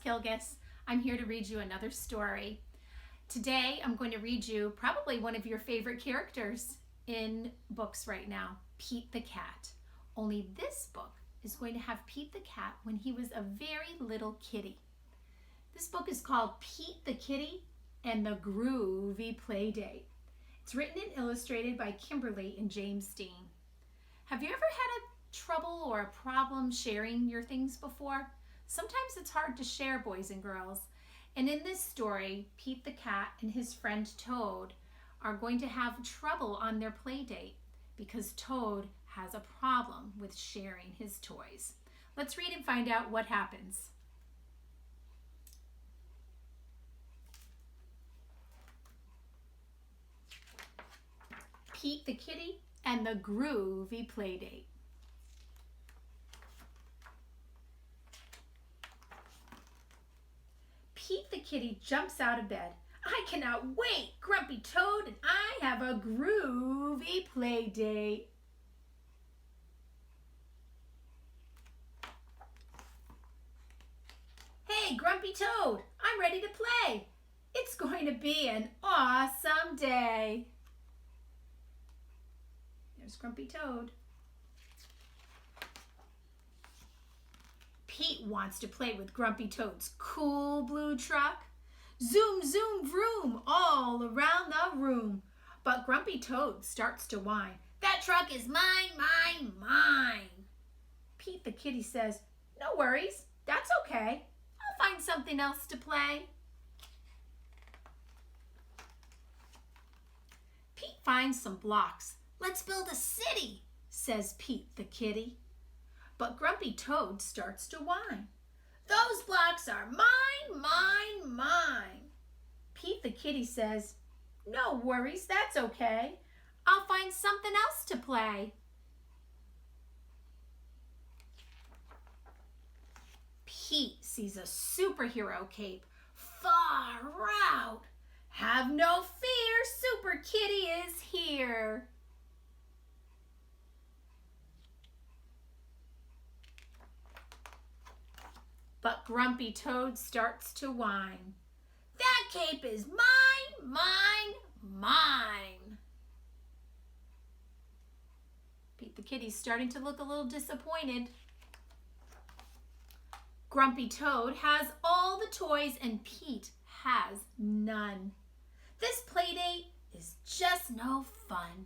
Kilgus. I'm here to read you another story. Today I'm going to read you probably one of your favorite characters in books right now, Pete the Cat. Only this book is going to have Pete the Cat when he was a very little kitty. This book is called Pete the Kitty and the Groovy Playdate. It's written and illustrated by Kimberly and James Dean. Have you ever had a trouble or a problem sharing your things before? Sometimes it's hard to share, boys and girls. And in this story, Pete the Cat and his friend Toad are going to have trouble on their play date because Toad has a problem with sharing his toys. Let's read and find out what happens. Pete the Kitty and the Groovy Playdate. Pete the Kitty jumps out of bed. I cannot wait, Grumpy Toad and I have a groovy play date. Hey, Grumpy Toad, I'm ready to play. It's going to be an awesome day. There's Grumpy Toad. Pete wants to play with Grumpy Toad's cool blue truck. Zoom, zoom, vroom, all around the room. But Grumpy Toad starts to whine. That truck is mine, mine, mine. Pete the Kitty says, no worries, that's okay. I'll find something else to play. Pete finds some blocks. Let's build a city, says Pete the Kitty. But Grumpy Toad starts to whine. Those blocks are mine, mine, mine. Pete the Kitty says, no worries, that's okay. I'll find something else to play. Pete sees a superhero cape. Far out. Have no fear, Super Kitty is here. But Grumpy Toad starts to whine. That cape is mine, mine, mine. Pete the Kitty's starting to look a little disappointed. Grumpy Toad has all the toys and Pete has none. This playdate is just no fun.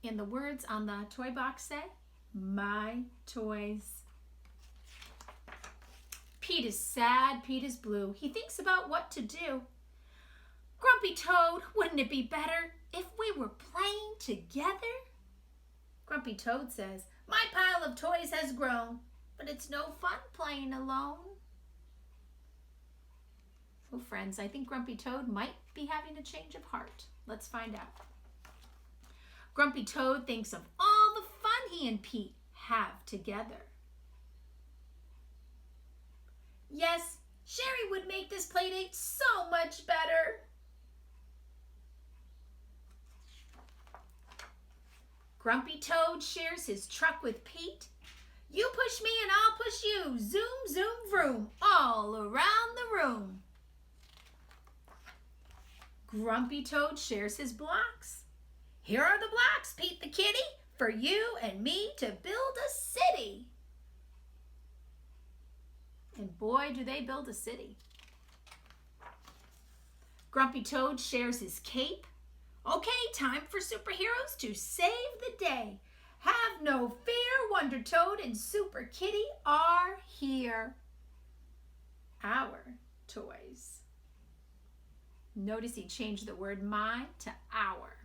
And the words on the toy box say, my toys. Pete is sad, Pete is blue. He thinks about what to do. Grumpy Toad, wouldn't it be better if we were playing together? Grumpy Toad says, my pile of toys has grown, but it's no fun playing alone. Oh, friends, I think Grumpy Toad might be having a change of heart. Let's find out. Grumpy Toad thinks of all the fun he and Pete have together. Yes, Sherry would make this playdate so much better. Grumpy Toad shares his truck with Pete. You push me and I'll push you. Zoom, zoom, vroom, all around the room. Grumpy Toad shares his blocks. Here are the blocks, Pete the Kitty, for you and me to build a city. And boy, do they build a city. Grumpy Toad shares his cape. Okay, time for superheroes to save the day. Have no fear, Wonder Toad and Super Kitty are here. Our toys. Notice he changed the word my to our.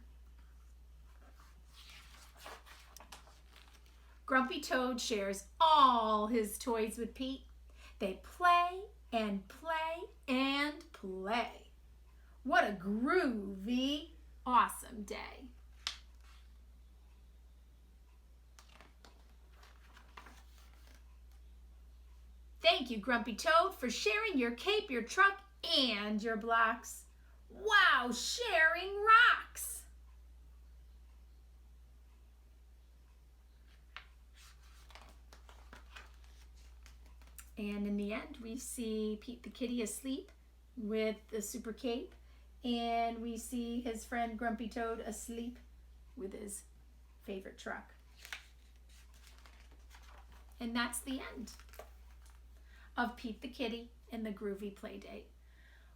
Grumpy Toad shares all his toys with Pete. They play and play and play. What a groovy, awesome day. Thank you, Grumpy Toad, for sharing your cape, your truck, and your blocks. Wow, sharing rocks. And in the end, we see Pete the kitty asleep with the super cape. And we see his friend Grumpy Toad asleep with his favorite truck. And that's the end of Pete the kitty and the Groovy Playdate.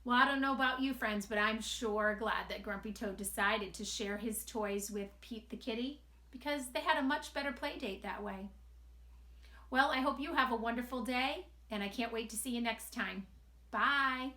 Well, I don't know about you friends, but I'm sure glad that Grumpy Toad decided to share his toys with Pete the kitty because they had a much better playdate that way. Well, I hope you have a wonderful day, and I can't wait to see you next time. Bye!